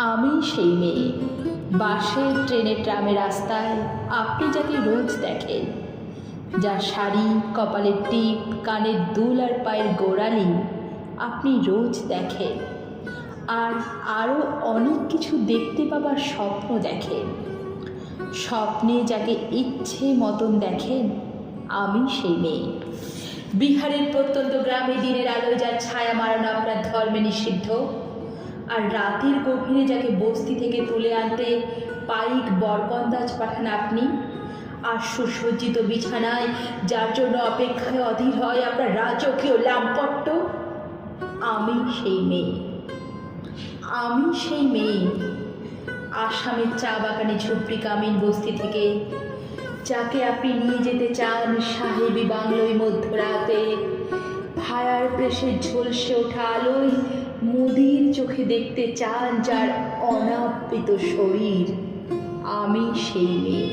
আমি সেই মেয়ে, বাসে ট্রেনে ট্রামে রাস্তায় আপনি যাকে রোজ দেখেন, যার শাড়ি, কপালের টিপ, কানের দুল আর পায়ের গোড়ালি আপনি রোজ দেখেন, আর আরও অনেক কিছু দেখতে পাবার স্বপ্ন দেখেন। স্বপ্নে যাকে ইচ্ছে মতন দেখেন, আমি সেই মেয়ে। বিহারের প্রত্যন্ত গ্রামে দিনের আলোয় যার ছায়া মারানো আপনার ধর্মে নিষিদ্ধ, আর রাতের গভীরে যাকে বস্তি থেকে তুলে আনতে পাইক বরকন্দাজ পাঠান আপনি, আর সুসজ্জিত বিছানায় যার জন্য অপেক্ষায় অধীর হয় আপনার রাজকীয় লাম্পট্য, আমি সেই মেয়ে। আমি সেই মেয়ে, আসামের চা বাগানে ঝুপড়ি কামিন বস্তি থেকে যাকে আপনি নিয়ে যেতে চান সাহেবি বাংলোয় মধ্যরাতে, ফায়ার প্রেসের ঝলসে ওঠা আলোয় মুদির চোখে দেখতে চান যার অনাবৃত শরীর, আমি সেই মেয়ে।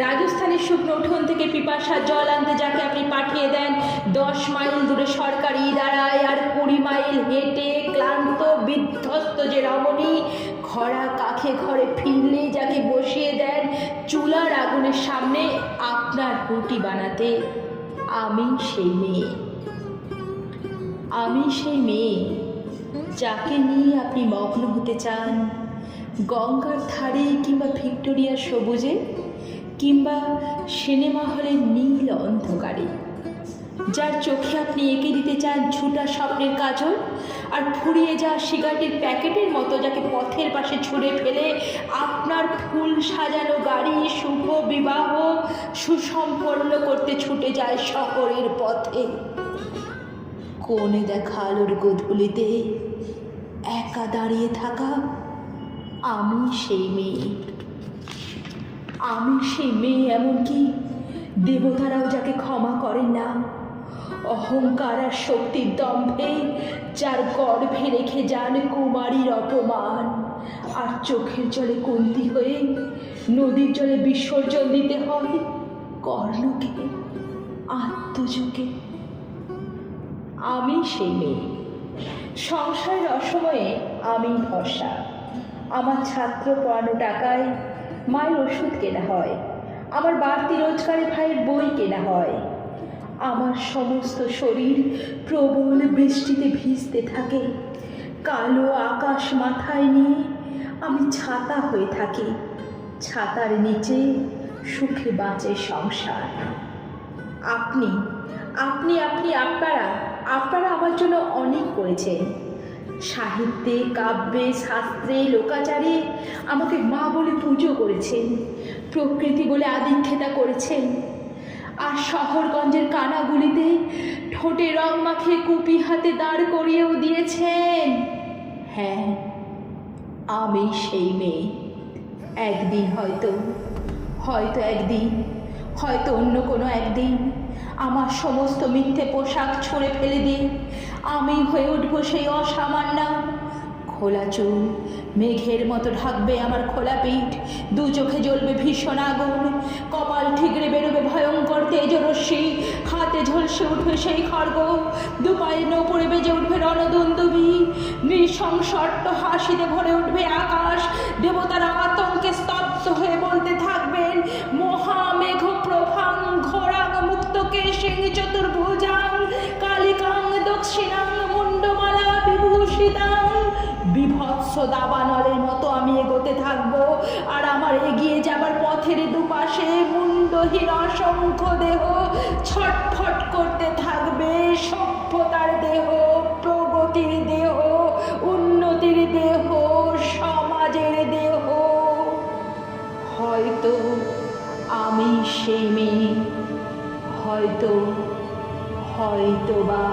রাজস্থানের শুকনো উঠোন থেকে পিপাসার জল আনতে যাকে আপনি পাঠিয়ে দেন 10 মাইল দূরে সরকারি ইদারায়, আর 20 মাইল হেঁটে ক্লান্ত বিধ্বস্ত যে রমণী খরা কাখে ঘরে ফিরলে যাকে বসিয়ে দেন চুলার আগুনের সামনে আপনার রুটি বানাতে, আমি সেই মেয়ে। আমি সেই মেয়ে যাকে নিয়ে আপনি মগ্ন হতে চান গঙ্গার ধারে কিংবা ভিক্টোরিয়ার সবুজে, কিংবা সিনেমা হলের নীল অন্ধকারে, যার চোখে আপনি এঁকে দিতে চান ঝুটা স্বপ্নের কাজল, আর ফুরিয়ে যাওয়া সিগারেটের প্যাকেটের মতো যাকে পথের পাশে ছুঁড়ে ফেলে আপনার ফুল সাজানো গাড়ি শুভ বিবাহ সুসম্পন্ন করতে ছুটে যায় শহরের পথে। কোণে দেখা আলোর গোধূলিতে একা দাঁড়িয়ে থাকা, আমি সেই মেয়ে। আমি সেই মেয়ে, এমনকি দেবতারাও যাকে ক্ষমা করেন না, অহংকার আর শক্তির দম্ভে যার গর্ভে রেখে যান কুমারীর অপমান, আর চোখের জলে কুন্তি হয়ে নদীর জলে বিসর্জন দিতে হয় কর্ণকে, আত্মযোগে। আমি সেই মেয়ে। সংসারের অসময়ে আমি ভরসা। আমার ছাত্র পড়ানো টাকায় মায়ের ওষুধ কেনা হয়, আমার বাড়তি রোজগারে ভাইয়ের বই কেনা হয়। আমার সমস্ত শরীর প্রবল বৃষ্টিতে ভিজতে থাকে, কালো আকাশ মাথায় নিয়ে আমি ছাতা হয়ে থাকি, ছাতার নিচে সুখে বাঁচে সংসার। আপনি আপনি আপনি আপনারা আপনারা আমার জন্য অনেক করেছেন। সাহিত্যে, কাব্যে, শাস্ত্রে, লোকাচারে আমাকে মা বলে পুজো করেছেন, প্রকৃতি বলে আদিক্ষেতা করেছেন, আর শহরগঞ্জের কানাগুলিতে ঠোঁটে রং মাখিয়ে কুপি হাতে দাঁড় করিয়েও দিয়েছেন। হ্যাঁ, আমি সেই মেয়ে। একদিন হয়তো একদিন, হয়তো অন্য কোনো একদিন আমার সমস্ত মিথ্যে পোশাক ছুঁড়ে ফেলে দিয়ে আমি হয়ে উঠব সেই অসামান্য। খোলা চুল মেঘের মতো ঢাকবে আমার খোলা পিঠ, দু চোখে জ্বলবে ভীষণ আগুন, কপাল ঠিকরে বেরোবে ভয়ঙ্কর তেজরশ্মি, হাতে ঝলসে উঠবে সেই খড়গ, দুপায়ে নৌপড়ে বেজে উঠবে রণদুন্দুভি, নৃশংস হাসিতে ভরে উঠবে আকাশ, দেবতারা আতঙ্কে স্তব্ধ হয়ে বলতে থাকবেন মহামেঘ প্রভাং ঘোরাং মুক্তকে সিং চতুর্ভুজাং কালিকাং দক্ষিণাং মুন্ডমালা বিভূষিতাং। বিভৎস দাবানলের মতো আমি এগোতে থাকবো, আর আমার এগিয়ে যাবার পথের দুপাশে মুন্ডহীন অসংখ্য দেহ ছটফট করতে থাকবে, সভ্যতার দেহ, প্রগতির দেহ, উন্নতির দেহ, সমাজের দেহ। হয়তো আমি সেই মেয়ে, হয়তো বা